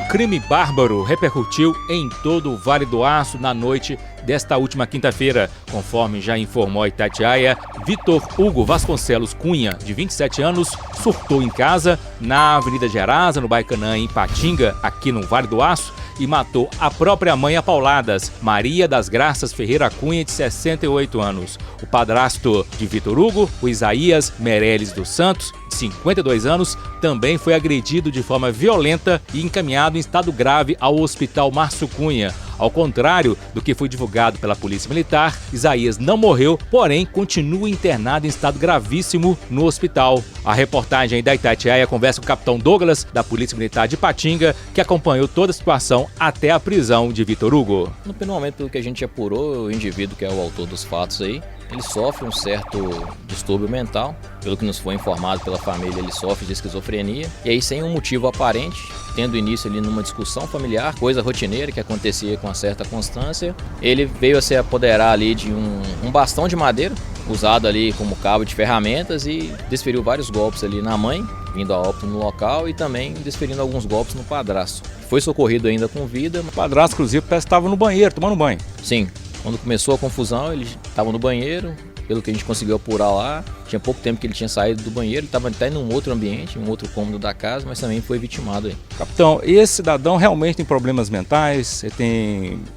crime bárbaro repercutiu em todo o Vale do Aço na noite desta última quinta-feira. Conforme já informou a Itatiaia, Vitor Hugo Vasconcelos Cunha, de 27 anos, surtou em casa na Avenida Gerasa, no bairro Canaã, em Patinga, aqui no Vale do Aço, e matou a própria mãe a pauladas, Maria das Graças Ferreira Cunha, de 68 anos. O padrasto de Vitor Hugo, o Isaías Meirelles dos Santos, de 52 anos, também foi agredido de forma violenta e encaminhado em estado grave ao Hospital Márcio Cunha. Ao contrário do que foi divulgado pela Polícia Militar, Isaías não morreu, porém continua internado em estado gravíssimo no hospital. A reportagem da Itatiaia conversa com o capitão Douglas, da Polícia Militar de Patinga, que acompanhou toda a situação até a prisão de Vitor Hugo. No primeiro momento, pelo que a gente apurou, o indivíduo que é o autor dos fatos aí, ele sofre um certo distúrbio mental. Pelo que nos foi informado pela família, ele sofre de esquizofrenia. E aí, sem um motivo aparente, tendo início ali numa discussão familiar, coisa rotineira que acontecia com uma certa constância, ele veio a se apoderar ali de um bastão de madeira, usado ali como cabo de ferramentas, e desferiu vários golpes ali na mãe, vindo a óbito no local, e também desferindo alguns golpes no padrasto. Foi socorrido ainda com vida. O padrasto, inclusive, parece que estava no banheiro, tomando banho. Sim. Quando começou a confusão, ele estava no banheiro, pelo que a gente conseguiu apurar lá. Tinha pouco tempo que ele tinha saído do banheiro, ele estava até em um outro ambiente, um outro cômodo da casa, mas também foi vitimado aí. Capitão, e esse cidadão realmente tem problemas mentais?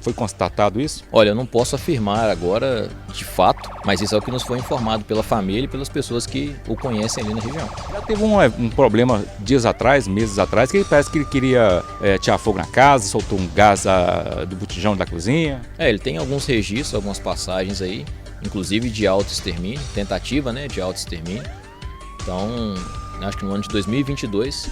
Foi constatado isso? Olha, eu não posso afirmar agora de fato, mas isso é o que nos foi informado pela família e pelas pessoas que o conhecem ali na região. Já teve um problema dias atrás, meses atrás, que parece que ele queria tirar fogo na casa, soltou um gás do botijão da cozinha. Ele tem alguns registros, algumas passagens aí, inclusive de autoextermínio, tentativa, né, de autoextermínio. Então, acho que no ano de 2022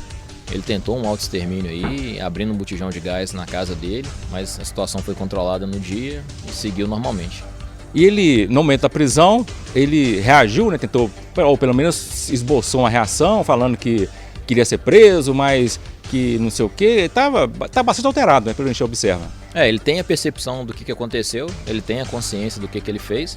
ele tentou um autoextermínio aí, abrindo um botijão de gás na casa dele, mas a situação foi controlada no dia e seguiu normalmente. E ele, no momento da prisão, ele reagiu, né, tentou, ou pelo menos esboçou uma reação, falando que queria ser preso, mas que não sei o quê. Tá bastante alterado, né, pelo que a gente observa. Ele tem a percepção do que aconteceu, ele tem a consciência do que ele fez,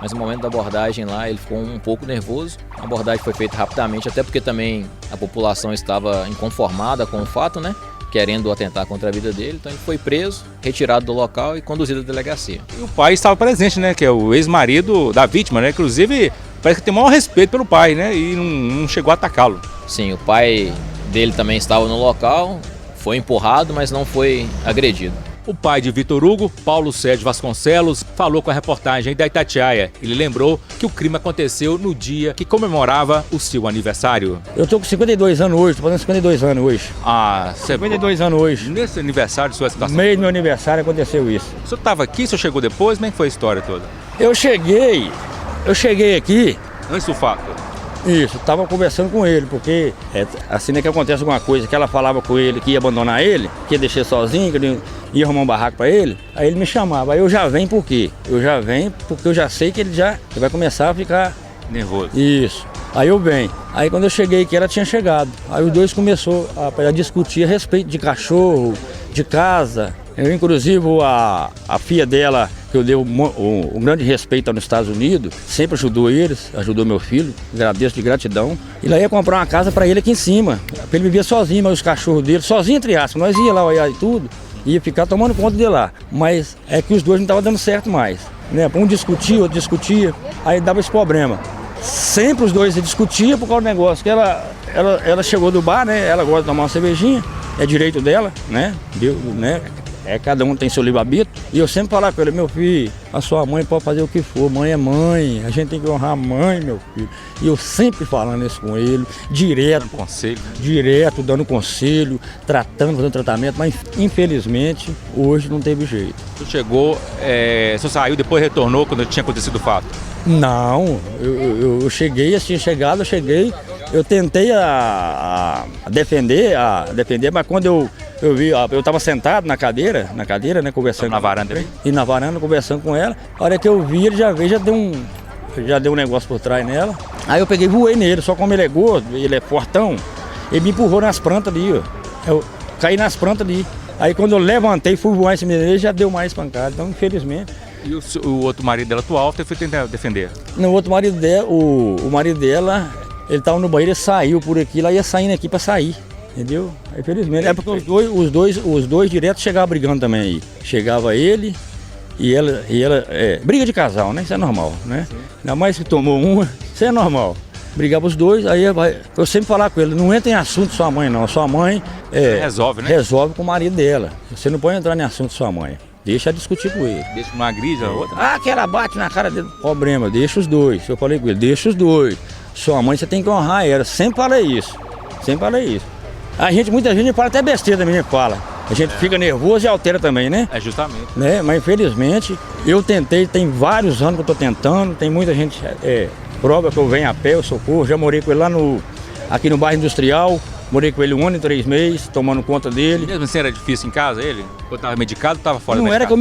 mas no momento da abordagem lá ele ficou um pouco nervoso. A abordagem foi feita rapidamente, até porque também a população estava inconformada com o fato, né, querendo atentar contra a vida dele. Então ele foi preso, retirado do local e conduzido à delegacia. E o pai estava presente, né, que é o ex-marido da vítima, né, inclusive parece que tem o maior respeito pelo pai, né, e não chegou a atacá-lo. Sim, o pai dele também estava no local, foi empurrado, mas não foi agredido. O pai de Vitor Hugo, Paulo Sérgio Vasconcelos, falou com a reportagem da Itatiaia. Ele lembrou que o crime aconteceu no dia que comemorava o seu aniversário. Eu tô com 52 anos hoje, tô fazendo 52 anos hoje. 52 anos hoje. Nesse aniversário, sua situação? No meio do meu aniversário aconteceu isso. O senhor estava aqui, o senhor chegou depois? Como é que foi a história toda? Eu cheguei aqui... Antes do fato? Isso, tava conversando com ele, porque assim é que acontece alguma coisa, que ela falava com ele que ia abandonar ele, que ia deixar sozinho, que ele ia arrumar um barraco pra ele, aí ele me chamava. Aí eu já venho por quê? Eu já venho porque eu já sei que ele vai começar a ficar nervoso. Isso. Aí eu venho. Aí quando eu cheguei aqui, ela tinha chegado. Aí os dois começou a discutir a respeito de cachorro, de casa. Eu, inclusive, a filha dela, que eu dei um grande respeito nos Estados Unidos, sempre ajudou eles, ajudou meu filho, agradeço de gratidão. E lá ia comprar uma casa para ele aqui em cima, para ele viver sozinho, mas os cachorros dele, sozinho entre aspas, nós ia lá olhar e tudo, ia ficar tomando conta de lá. Mas é que os dois não estavam dando certo mais, né? Um discutia, outro discutia, aí dava esse problema. Sempre os dois discutiam por causa do negócio, que ela chegou do bar, né? Ela gosta de tomar uma cervejinha, é direito dela, né? Cada um tem seu livre-arbítrio. E eu sempre falava com ele, meu filho, a sua mãe pode fazer o que for, mãe é mãe, a gente tem que honrar a mãe, meu filho. E eu sempre falando isso com ele, direto, dando conselho, fazendo tratamento, mas infelizmente hoje não teve jeito. Você chegou, você saiu, depois retornou quando tinha acontecido o fato? Não, eu cheguei, assim, eu cheguei, eu tentei a defender, mas quando eu vi, eu estava sentado na cadeira, né, conversando. Na varanda ali? E na varanda, conversando com ela. A hora que eu vi, ele já deu um negócio por trás nela. Aí eu peguei e voei nele, só como ele é gordo, ele é fortão, ele me empurrou nas plantas ali, ó. Eu caí nas plantas ali. Aí quando eu levantei, fui voar em cima dele, já deu mais pancada, então infelizmente. E o outro marido dela atual, você foi tentar defender? No outro marido dela, o marido dela, ele estava no banheiro, ele saiu por aqui, ela ia saindo aqui para sair. entendeu? Aí felizmente, é porque os dois direto chegavam brigando também aí. Chegava ele e ela, briga de casal, né? Isso é normal, né? Sim. Ainda mais que tomou uma, isso é normal. Brigava os dois, aí eu sempre falava com ele, não entra em assunto de sua mãe não, sua mãe resolve, né? Resolve com o marido dela. Você não pode entrar em assunto de sua mãe. Deixa ela discutir com ele. Deixa uma grija, a outra. Ah, que ela bate na cara dele. Problema, deixa os dois. Eu falei com ele, deixa os dois. Sua mãe, você tem que honrar ela. Sempre falei isso. Sempre falei isso. Muita gente fala até besteira também, a gente fala. A gente fica nervoso e altera também, né? É justamente. Né? Mas infelizmente, eu tentei, tem vários anos que eu tô tentando, tem muita gente, prova que eu venho a pé, eu socorro. Já morei com ele lá aqui no bairro industrial. Morei com ele 1 ano e 3 meses, tomando conta dele. E mesmo assim era difícil em casa ele? Ou estava medicado ou estava fora da medicado? Não era que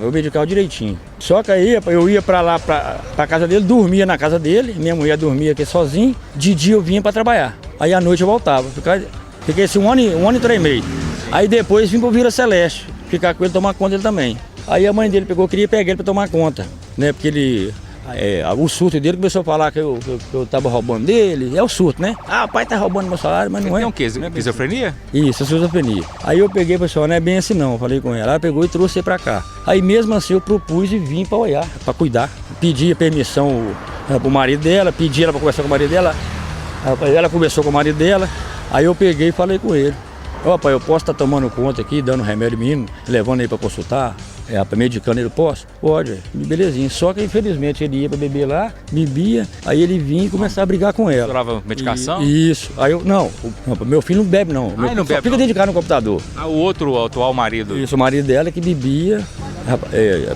eu medicava direitinho. Só que aí eu ia pra lá, pra casa dele, dormia na casa dele, minha mulher dormia aqui sozinha, de dia eu vinha pra trabalhar. Aí à noite eu voltava, fiquei assim 1 ano e 3 meses. Aí depois vim pro Vila Celeste, ficar com ele, tomar conta dele também. Aí a mãe dele queria pegar ele pra tomar conta, né, porque o surto dele começou a falar que eu tava roubando dele, é o surto, né? Ah, o pai tá roubando meu salário, mas não é. Tem o quê? Esquizofrenia? Isso, esquizofrenia. Aí eu peguei e falei assim, não é bem assim não, eu falei com ela, ela pegou e trouxe ele pra cá. Aí mesmo assim eu propus e vim pra olhar, pra cuidar. Pedi a permissão pro marido dela, pedi ela pra conversar com o marido dela, ela conversou com o marido dela, aí eu peguei e falei com ele. Ó, pai, eu posso estar tomando conta aqui, dando remédio menino, levando ele pra consultar? Medicando ele, posso? Pode, belezinha. Só que infelizmente ele ia pra beber lá, bebia, aí ele vinha e começava a brigar com ela. Misturava medicação? Isso. Aí meu filho não bebe não. Meu filho não bebe, fica dentro de casa no computador. O atual marido? Isso, o marido dela que bebia.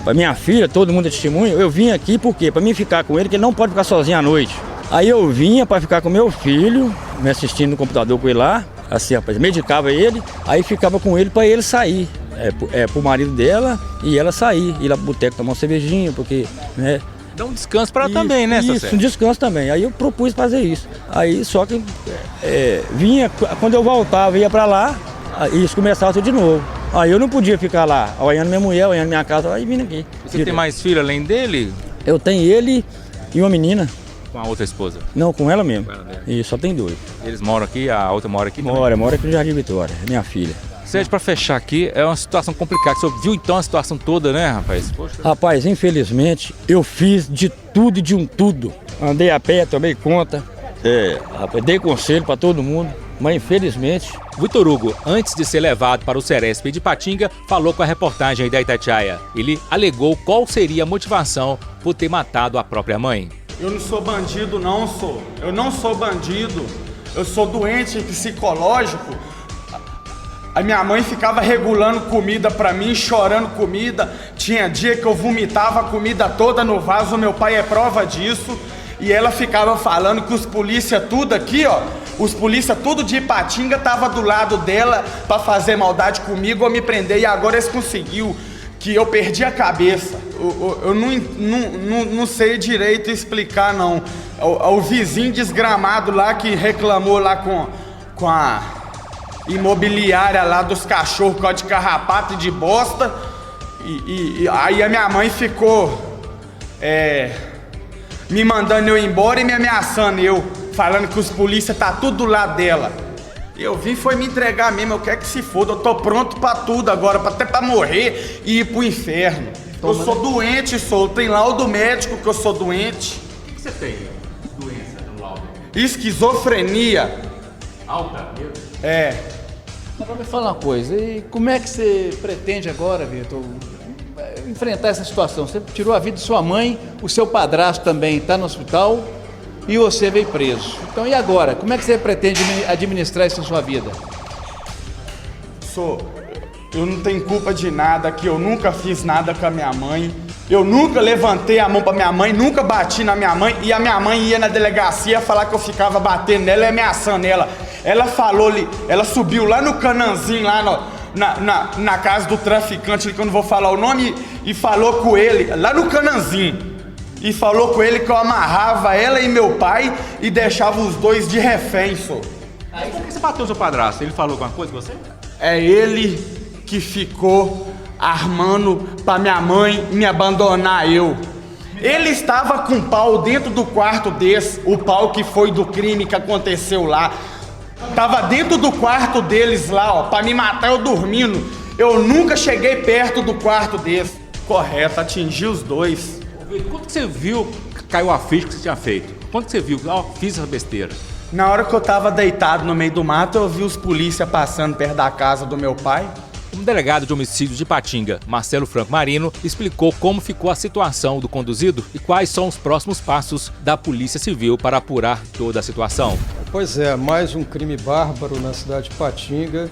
Pra minha filha, todo mundo é testemunha, eu vim aqui por quê? Pra mim ficar com ele, que ele não pode ficar sozinho à noite. Aí eu vinha pra ficar com meu filho, me assistindo no computador com ele lá, assim, rapaz, medicava ele, aí ficava com ele pra ele sair. Pro marido dela e ela sair, ir lá pro boteco tomar uma cervejinha, porque, né? Dá um descanso pra ela também, né, Isso, um descanso também. Aí eu propus fazer isso. Aí só que vinha, quando eu voltava, ia pra lá, e isso começava tudo de novo. Aí eu não podia ficar lá, olhando minha mulher, olhando minha casa, aí vindo aqui. Você tem mais filho além dele? Eu tenho ele e uma menina. Com a outra esposa? Não, com ela mesmo. E só tem 2. Eles moram aqui, a outra mora aqui? Mora aqui no Jardim Vitória, minha filha. Sérgio, para fechar aqui, é uma situação complicada. O senhor viu então a situação toda, né, rapaz? Poxa. Rapaz, infelizmente, eu fiz de tudo e de um tudo. Andei a pé, tomei conta, dei conselho para todo mundo, mas infelizmente... Vitor Hugo, antes de ser levado para o Ceresp de Ipatinga, falou com a reportagem aí da Itatiaia. Ele alegou qual seria a motivação por ter matado a própria mãe. Eu não sou bandido, não sou. Eu não sou bandido. Eu sou doente psicológico. A minha mãe ficava regulando comida pra mim, chorando comida. Tinha dia que eu vomitava a comida toda no vaso, meu pai é prova disso. E ela ficava falando que os polícia tudo aqui, ó, os polícia tudo de Ipatinga tava do lado dela pra fazer maldade comigo ou me prender. E agora eles conseguiu, que eu perdi a cabeça. Eu não sei direito explicar, não. O vizinho desgramado lá que reclamou lá com a imobiliária lá dos cachorros, com a de carrapato e de bosta. E aí a minha mãe ficou me mandando eu ir embora e me ameaçando falando que os polícia tá tudo do lado dela. Eu vim foi me entregar mesmo, eu quero que se foda, eu tô pronto pra tudo agora, até pra morrer e ir pro inferno. Eu sou doente, tem laudo médico que eu sou doente. O que você tem? Doença no laudo? Esquizofrenia. Alta? Agora me fala uma coisa, e como é que você pretende agora, Vitor, enfrentar essa situação? Você tirou a vida de sua mãe, o seu padrasto também está no hospital e você veio preso. Então e agora? Como é que você pretende administrar isso na sua vida? Eu não tenho culpa de nada, que eu nunca fiz nada com a minha mãe. Eu nunca levantei a mão pra minha mãe, nunca bati na minha mãe. E a minha mãe ia na delegacia falar que eu ficava batendo nela e ameaçando ela. Ela falou ali, ela subiu lá no Cananzinho, lá na casa do traficante, que eu não vou falar o nome, e falou com ele, lá no Cananzinho. E falou com ele que eu amarrava ela e meu pai e deixava os dois de refém, só. Aí por que você bateu o seu padrasto? Ele falou alguma coisa com você? É ele que ficou armando pra minha mãe me abandonar eu. Ele estava com pau dentro do quarto desse, o pau que foi do crime que aconteceu lá. Tava dentro do quarto deles lá, ó, pra me matar eu dormindo. Eu nunca cheguei perto do quarto desse. Correto, atingi os dois. Quando que você viu que caiu a ficha que você tinha feito? Quando que você viu? Fiz essa besteira. Na hora que eu tava deitado no meio do mato, eu vi os polícia passando perto da casa do meu pai. O delegado de homicídios de Patinga, Marcelo Franco Marino, explicou como ficou a situação do conduzido e quais são os próximos passos da Polícia Civil para apurar toda a situação. Pois é, mais um crime bárbaro na cidade de Patinga,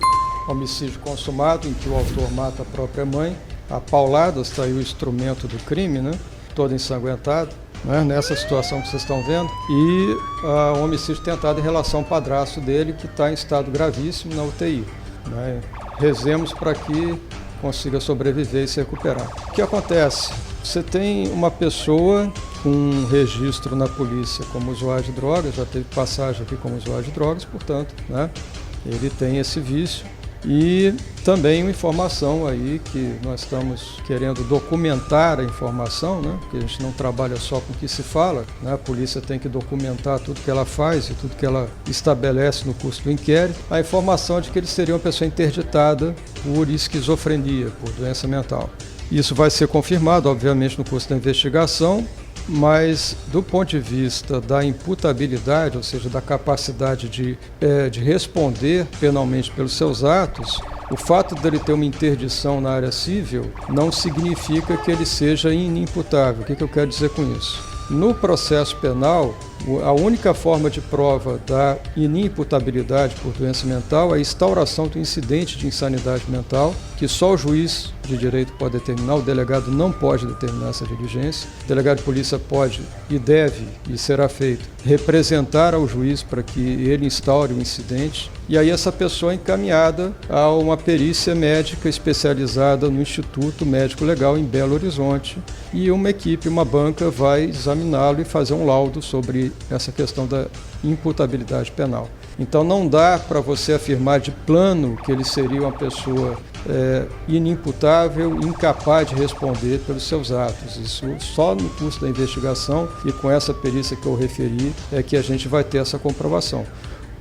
homicídio consumado em que o autor mata a própria mãe. A paulada está aí o instrumento do crime, né? Todo ensanguentado, né? Nessa situação que vocês estão vendo. E o homicídio tentado em relação ao padrasto dele, que está em estado gravíssimo na UTI. Né? Rezemos para que consiga sobreviver e se recuperar. O que acontece? Você tem uma pessoa com um registro na polícia como usuário de drogas, já teve passagem aqui como usuário de drogas, portanto, né? Ele tem esse vício. E também uma informação aí que nós estamos querendo documentar a informação, né? Porque a gente não trabalha só com o que se fala, né? A polícia tem que documentar tudo que ela faz e tudo que ela estabelece no curso do inquérito. A informação de que ele seria uma pessoa interditada por esquizofrenia, por doença mental. Isso vai ser confirmado, obviamente, no curso da investigação, mas do ponto de vista da imputabilidade, ou seja, da capacidade de responder penalmente pelos seus atos, o fato dele ter uma interdição na área civil não significa que ele seja inimputável. O que eu quero dizer com isso? No processo penal, a única forma de prova da inimputabilidade por doença mental é a instauração do incidente de insanidade mental, que só o juiz de direito pode determinar, o delegado não pode determinar essa diligência. O delegado de polícia pode e deve, e será feito, representar ao juiz para que ele instaure o incidente. E aí essa pessoa é encaminhada a uma perícia médica especializada no Instituto Médico Legal em Belo Horizonte, e uma equipe, uma banca, vai examiná-lo e fazer um laudo sobre essa questão da imputabilidade penal. Então não dá para você afirmar de plano que ele seria uma pessoa inimputável, incapaz de responder pelos seus atos. Isso só no curso da investigação e com essa perícia que eu referi é que a gente vai ter essa comprovação.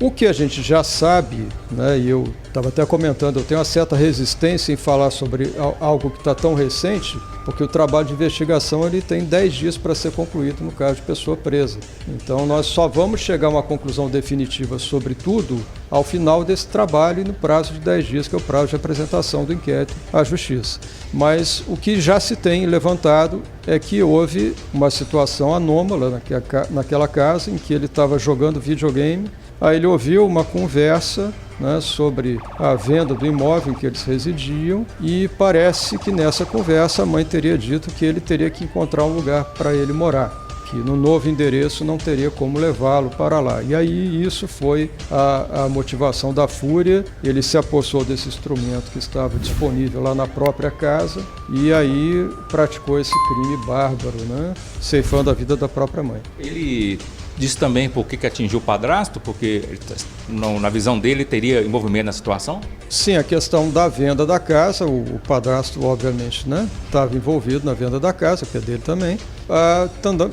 O que a gente já sabe, né, e eu estava até comentando, eu tenho uma certa resistência em falar sobre algo que está tão recente, porque o trabalho de investigação ele tem 10 dias para ser concluído no caso de pessoa presa. Então nós só vamos chegar a uma conclusão definitiva sobre tudo ao final desse trabalho e no prazo de 10 dias, que é o prazo de apresentação do inquérito à Justiça. Mas o que já se tem levantado é que houve uma situação anômala naquela casa em que ele estava jogando videogame. Aí ele ouviu uma conversa, né, sobre a venda do imóvel em que eles residiam, e parece que nessa conversa a mãe teria dito que ele teria que encontrar um lugar para ele morar, que no novo endereço não teria como levá-lo para lá. E aí isso foi a motivação da fúria. Ele se apossou desse instrumento que estava disponível lá na própria casa e aí praticou esse crime bárbaro, né, ceifando a vida da própria mãe. Ele disse também por que atingiu o padrasto, porque na visão dele teria envolvimento na situação? Sim, a questão da venda da casa, o padrasto obviamente, né, estava envolvido na venda da casa, que é dele também,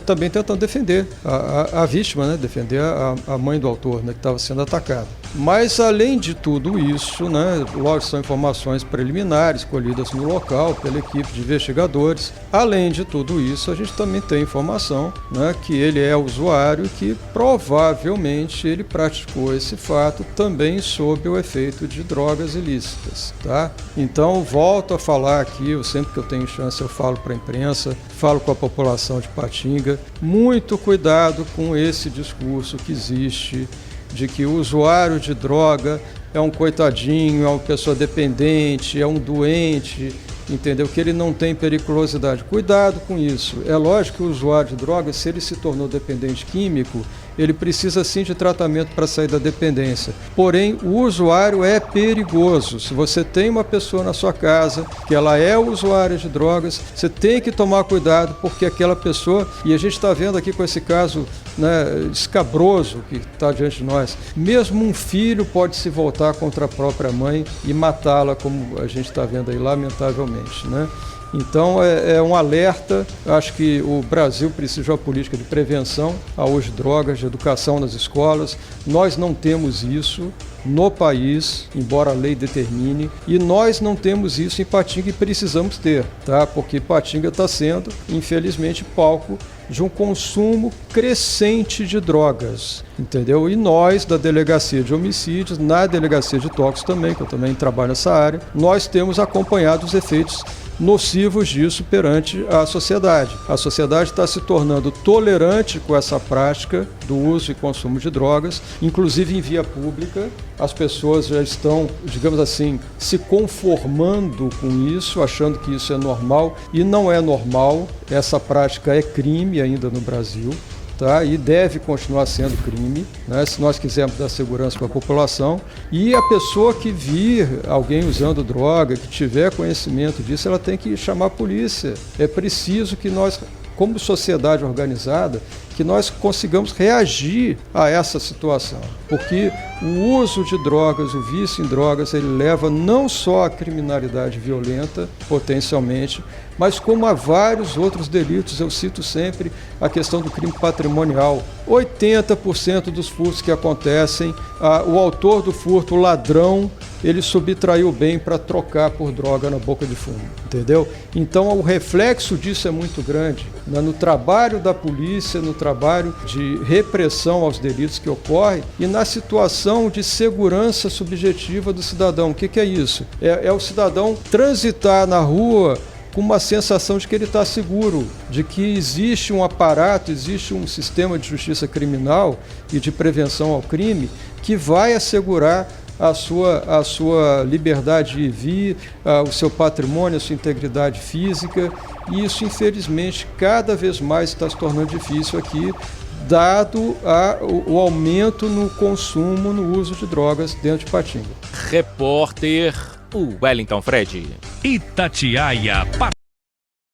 também tentando defender a vítima, né, defender a mãe do autor, né, que estava sendo atacada. Mas além de tudo isso, né, lógico, são informações preliminares colhidas no local pela equipe de investigadores. Além de tudo isso, a gente também tem informação, né, que ele é usuário, que provavelmente ele praticou esse fato também sob o efeito de drogas ilícitas, tá? Então volto a falar aqui, sempre que eu tenho chance eu falo para a imprensa, falo com a população de Patinga, muito cuidado com esse discurso que existe de que o usuário de droga é um coitadinho, é uma pessoa dependente, é um doente, entendeu? Que ele não tem periculosidade. Cuidado com isso. É lógico que o usuário de drogas, se ele se tornou dependente químico, ele precisa sim de tratamento para sair da dependência. Porém, o usuário é perigoso. Se você tem uma pessoa na sua casa que ela é usuária de drogas, você tem que tomar cuidado, porque aquela pessoa, e a gente está vendo aqui com esse caso, né, escabroso que está diante de nós, mesmo um filho pode se voltar contra a própria mãe e matá-la, como a gente está vendo aí, lamentavelmente, né? Então é um alerta. Acho que o Brasil precisa de uma política de prevenção ao uso de drogas, de educação nas escolas. Nós não temos isso no país, embora a lei determine, e nós não temos isso em Ipatinga e precisamos ter, tá? Porque Ipatinga está sendo, infelizmente, palco de um consumo crescente de drogas, entendeu? E nós, da Delegacia de Homicídios, na Delegacia de Tóxicos também, que eu também trabalho nessa área, nós temos acompanhado os efeitos nocivos disso perante a sociedade. A sociedade está se tornando tolerante com essa prática do uso e consumo de drogas, inclusive em via pública. As pessoas já estão, digamos assim, se conformando com isso, achando que isso é normal, e não é normal. Essa prática é crime ainda no Brasil. Tá? E deve continuar sendo crime, né? Se nós quisermos dar segurança para a população. E a pessoa que vir alguém usando droga, que tiver conhecimento disso, ela tem que chamar a polícia. É preciso que nós, como sociedade organizada, que nós consigamos reagir a essa situação. Porque o uso de drogas, o vício em drogas, ele leva não só à criminalidade violenta, potencialmente, mas como a vários outros delitos. Eu cito sempre a questão do crime patrimonial. 80% dos furtos que acontecem, o autor do furto, o ladrão, ele subtraiu o bem para trocar por droga na boca de fumo, entendeu? Então o reflexo disso é muito grande, né? No trabalho da polícia, no trabalho de repressão aos delitos que ocorrem e na situação de segurança subjetiva do cidadão. O que é isso? É o cidadão transitar na rua com uma sensação de que ele está seguro, de que existe um aparato, existe um sistema de justiça criminal e de prevenção ao crime que vai assegurar a sua liberdade de vir, o seu patrimônio, a sua integridade física. E isso, infelizmente, cada vez mais está se tornando difícil aqui, dado o aumento no consumo, no uso de drogas dentro de Ipatinga. Repórter Wellington Fred. Itatiaia.